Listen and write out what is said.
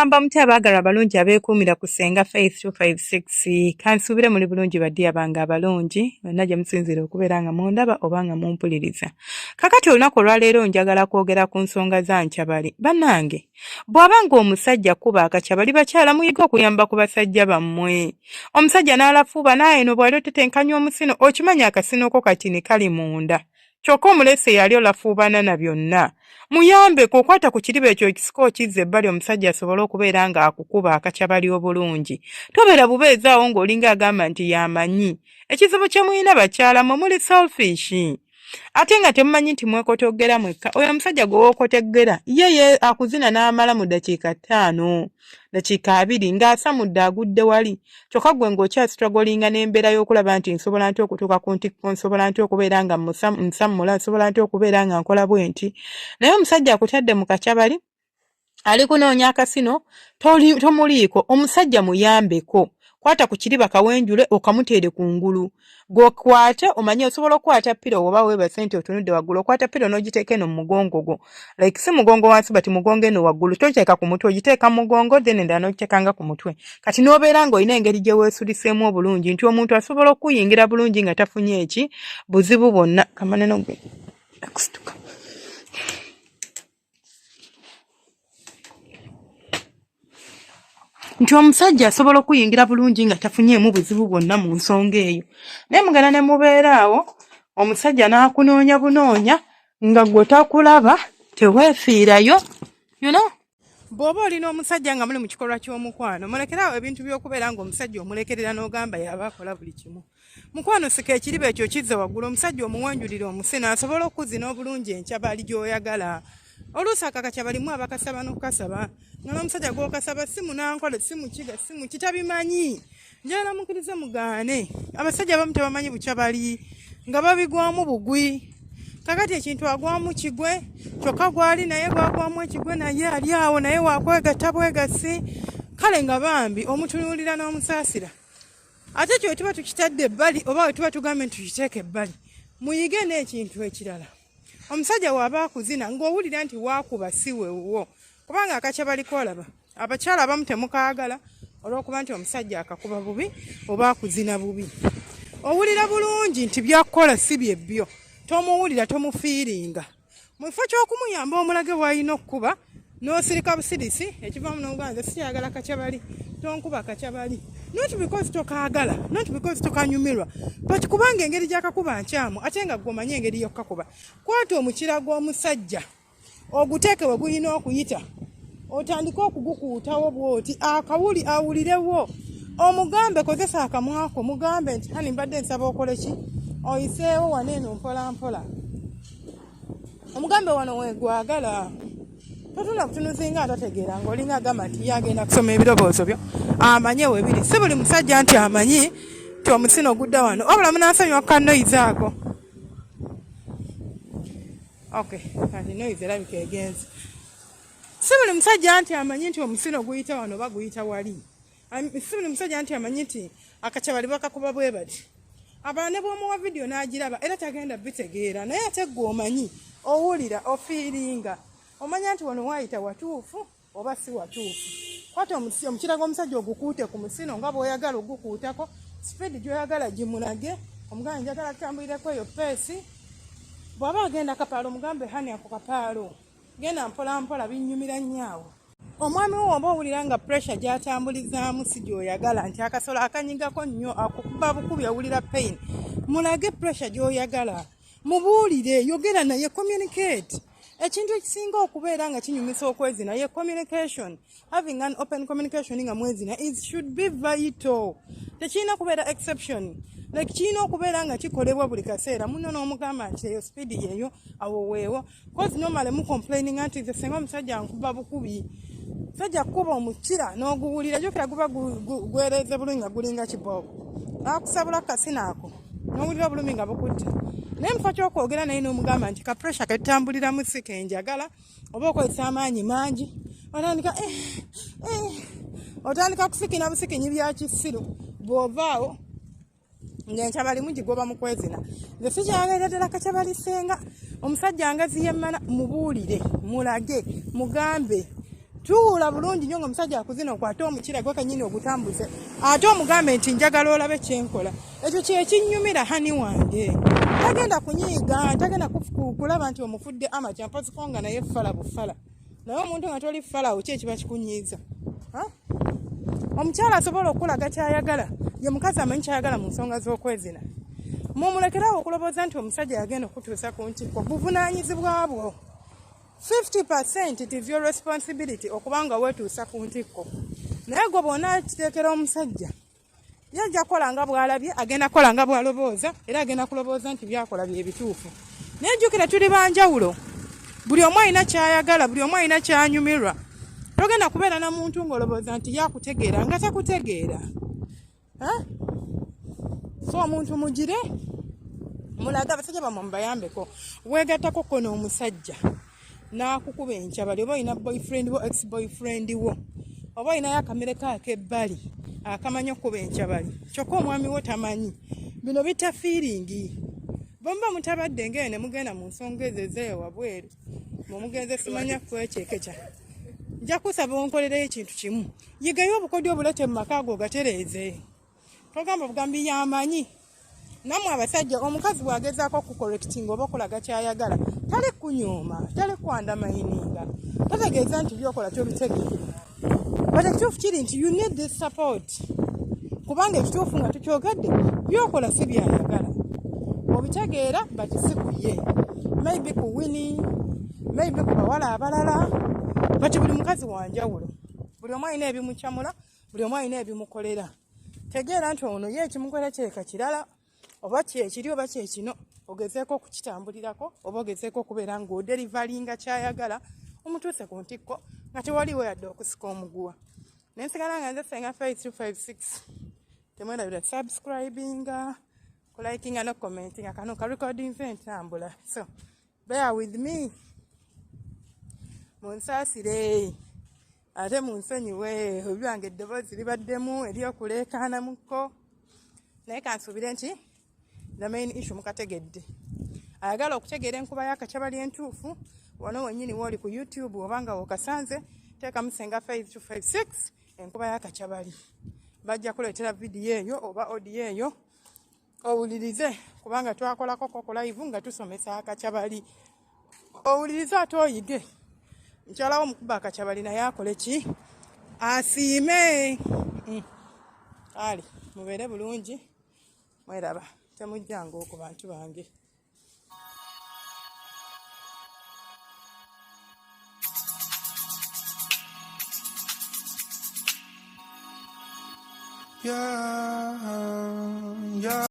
mugamba muti abaagalwa abalungi abeekuumira ku Ssenga Faith 256 kansuubire muli bulungi baddi abanga abalungi bonna gye musinzira okubeera nga mundaba oba nga mumpuliriza. Kakati olunaku olwaleero njagala kwogera ku nsonga za Nkyabali. Bannange, bw'abanga omusajja kuba akakyabali bakyala muyige okuyamba ku basajja bammwe. Omusajja n'alafuuba naye no bw'ali otetenkanya omusino okimanya akasino ko kati ne kali munda. Kyokka omulese yali olafuubana na byonna. Muyambe kukwata ku kiriba ekyo ekisiko okizza ebbali omusajja asobole okubeera nga akukuba akakyabali obulungi. Tobeera bubeezaawo ng'olinga agamba nti yamanyi. Ekizibu kye muyina bakyala mwe muli selfish. Ate nga temumanyi nti mwekotoggera mwekka. Oyo omusajja gwe wookoteggera ye akuzina n'amala mu ddakiika 5, ddakiika 2 ng'asamudde agudde wali. Kyokka gwe ng'okyasitwagolinga n'embeera y'okulaba nti nsobola nti okutuuka ku ntikko, nsobola nti okubeera nga nsammula, nsobola nti okubeera nga nkola bwe nti. Naye omusajja akutadde mu kakyabali, ali kunoonya akasino, tomuliiko. Omusajja muyambeko. Kwata ku kiriba kawenjule okamuteere ku ngulu. Gw'okwate omanye osobola okukwata pilo oba weebase nti otunudde waggulu. Okwata pilo n'ogiteeka eno mu mugongo gwo. Like si mugongo wansi bati mugongo eno waggulu. Togiteeka ku mutwe, ogiteeka mu mugongo then endala n'ogiteekanga ku mutwe. Kati n'obeera ng'olina engeri gye weesuliseemu obulungi nti omuntu asobola okuyingira bulungi nga tafunye eki buzibu bwonna. Kamaneno gwe akusituka. Nti omusajja asobola okuyingira bulungi nga tafunyeemu buzibu bwonna mu nsonga eyo. Naye mugana ne mubeeraawo omusajja n'akunoonya bunoonya nga gwe takulaba teweefiirayo. You know? Bw'oba olina omusajja nga muli mu kikolwa ky'omukwano, mulekeraawo ebintu by'okubeera ng'omusajja omulekerera n'ogamba yaba akola buli kimu. Mukwano sika ekiriba ekyo kizza waggulu, omusajja omuwanjulira omusina asobola okuzina obulungi Enkyabali gy'oyagala. Oluusi akakyabalimu abakasaba n'okukasaba. N'omusajja gw'okasaba si munankole, si mukiga, si mukitabimanyi. Njagala mukkirize mugaane. Abasajja abamu tebamanyi bukyabali nga babigwamu bugwi. Kakati ekintu agwamu kigwe, kyokka gwali naye gwagwamu ekigwe naye ali awo naye wakwegatta bwegasi. Kale nga bambi omutunuulira n'omusaasira. Ate kyo tuba tukitadde ebbali oba tuba tugambye nti tukiteeke ebbali. Muyige n'ekintu ekirala. Omusajja waba akuzina ng'owulira nti waakuba si weewwo. Kubanga akakyabali kolaba. Abakyala abamu temukaagala olw'okuba nti omusajja akakuba bubi oba akuzina bubi. Owulira bulungi nti byakkola si byebbyo. Tomuwulira tomufiiringa. Mu kifo ky'okumuyamba omulage bw'alina okkuba n'osirika busirisi ekivaamu n'obuganza siyagala kakyabali. Tonkuba kakyabali. Not because tokaagala, not because tokanyumirwa, but kubanga engeri gy'akakuba nkyamu ate nga gw'omanyi engeri y'okkakuba. Kwata omukira gw'omusajja oguteeke we gulina okuyita. Otandika okugukuutawo bw'oti akawuli awulirewo. Omugambe kozesa akamwako mugambe nti hani mbadde nsaba okole ki? Oyiseewo wano eno mpola mpola. Omugambe wano weegwagala. Totula kutunuzinga atategeera ng'olinga agamba nti yagenda kusoma ebirowoozo byo amanye weebiri. Si buli musajja nti amanyi nti omusino ogudda wano wabula munansonyiwa ku kanoyizi ako. Okay, kati noyizi erabika egenze. Si buli musajja nti amanyi nti omusino guyita wano oba guyita wali. Si buli musajja nti amanyi nti akakyabali bakakuba bwe bati. Abalala ne bw'omuwa vidiyo n'agiraba era tagenda bitegeera naye ate ggwe omanyi owulira ofiiringa. Omanya nti wano waayita watuufu oba si watuufu. Kwata omukira gw'omusajja ogukuute ku musino nga bw'oyagala ogukuutako. Sipiidi gy'oyagala gimulage. Omuganda njagala tutambulireko eyo peesi. Bw'aba agenda kapaalo mugambe hani ako kapaalo. Genda mpola mpola binnyumira nnyo. Omwami wo oba owulira nga pressure gy'atambulizaamu si gy'oyagala nti akasolo akanyigako nnyo akukuba bukubi awulira pain. Mulage pressure gy'oyagala. Mubuulire yogera naye communicate. Ekintu ekisinga okubeera nga kinyumisa okwezina ye communication. Having an open communication nga mwezina should be vital. Tekirina kubeera exception. Like kirina okubeera nga kikolebwa buli kaseera. Muno n'omugamba nti eyo speed yeeyo awo weewo. Cause normally mu complaining nti nze singa omusajja nkuba bukubi. Sajja kuba omukira n'oguwulira jjukira guba gwereeze bulungi nga gulinga kiboobo. Akusabula kasina ako. N'owulira bulumi nga bukutte. Naye mu kifo ky'okwogera naye n'omugamba nti ka pressure ketambuliramu si kenjagala oba okozesa amaanyi mangi. Otandika kusikina busikinyi bya kisiru. Bw'ovaawo ng'Enkyabali mungi gwoba mu kwezina. Nze sikyagala ddala Kakyabali Ssenga. Omusajja ngazi yemmana mubuulire, mulage, mugambe. tuula bulungi nnyo ng'omusajja akuzina okwate omukira gwe kennyini ogutambuze ate omugambe nti njagala olabe kyenkola. Ekyo kye kinnyumira hani wange. Tagenda kunyiiga, tagenda kulaba nti omufudde amatya mpoziko nga naye ffala bufala. Naye omuntu nga toli ffalawo ki ekiba kikunyiiza? Omukyala asobola okulaga kyayagala, ye mukazi amanyi kyayagala mu nsonga z'okwezina. Mumulekerawo okulobooza nti omusajja yagenda okutuusa ku ntikko. Buvunaanyizibwa bwo. 50% it is your responsibility okubanga wetuusa ku ntikko. Naye gwe bw'ona kiteekera omusajja yajja kola nga bw'alabye, agenda kola nga bw'alobooza, era agenda kulobooza nti byakola bye bituufu. Naye jjukira tuli banjawulo. Buli omu alina kyayagala, buli omu alina kyanyumirwa. Togenda kubeera na muntu ng'olobooza nti yakutegeera nga takutegeera. So omuntu mugire mulaga abasajja bamwe mubayambeko. Weegattako ko n'omusajja n'akukuba enkyabali oba olina boyfriend wo ex boyfriend wo oba olinayo akamere ak'ebbali akamanyi okuba enkyabali kyokka omwami wo tamanyi. Bino bita fiiringi. Bomba mutabadde ng'eyo ne mugenda mu nsonga ezo ez'eyo wabweru mugenze simanya kwekyekeca. Nja kusaba onkolereyo ekintu kimu. Yigayo obukodyo obulete mu maka go gatereeze. Togamba bugambi yamanyi. Namwe abasajja omukazi bw'agezaako okukolectinga oba okulaga kyayagala tali kunyooma, tali kwandamayininga. Tategeeza nti byokola tobitegeera. But ekituufu kiri nti you need this support. Kubanga ekituufu nga tukyogedde byokola si byayagala. Obitegeera but si kuye. Maybe ku Winnie, maybe ku bawala abalala. But buli mukazi wanjawulo. Buli omu alina ebimukyamula, buli omu alina ebimukolera. Tegeera nti ono ye ekimukolera kireka kirala oba kyekiri oba kyekino ogezeeko okukitambulirako oba ogezeeko okubeera ng'oderivalinga kyayagala omutuuse ku ntikko nga tewaliwo yadde okusika omuguwa. Nensigala nga nze Fenga Faith 256 temwerabira subscribinga kulikinga no commentinga kano ka recording ntambula. So bear with me. Munsaasire ate munsonyiwe ebyange eddoboozi libaddemu eryokuleekaana mukko. Naye kansuubire nti the main issue mukategedde. Ayagala okutegeera enkuba y'akakyabali entuufu wano wennyini w'oli ku YouTube obanga okasanze teekamu Fenga Faith 256 enkuba y'akakyabali. Bajja kuleetera vidiyo eyo oba audio eyo owulirize kubanga twakolako ku live nga tusomesa akakyabali. Owulirize ate oyige. Nkyalawo omukuba akakyabali naye akole ki? Asiime. Ali mubeere bulungi. Mweraba temujjanga ku bantu bange. Yeah.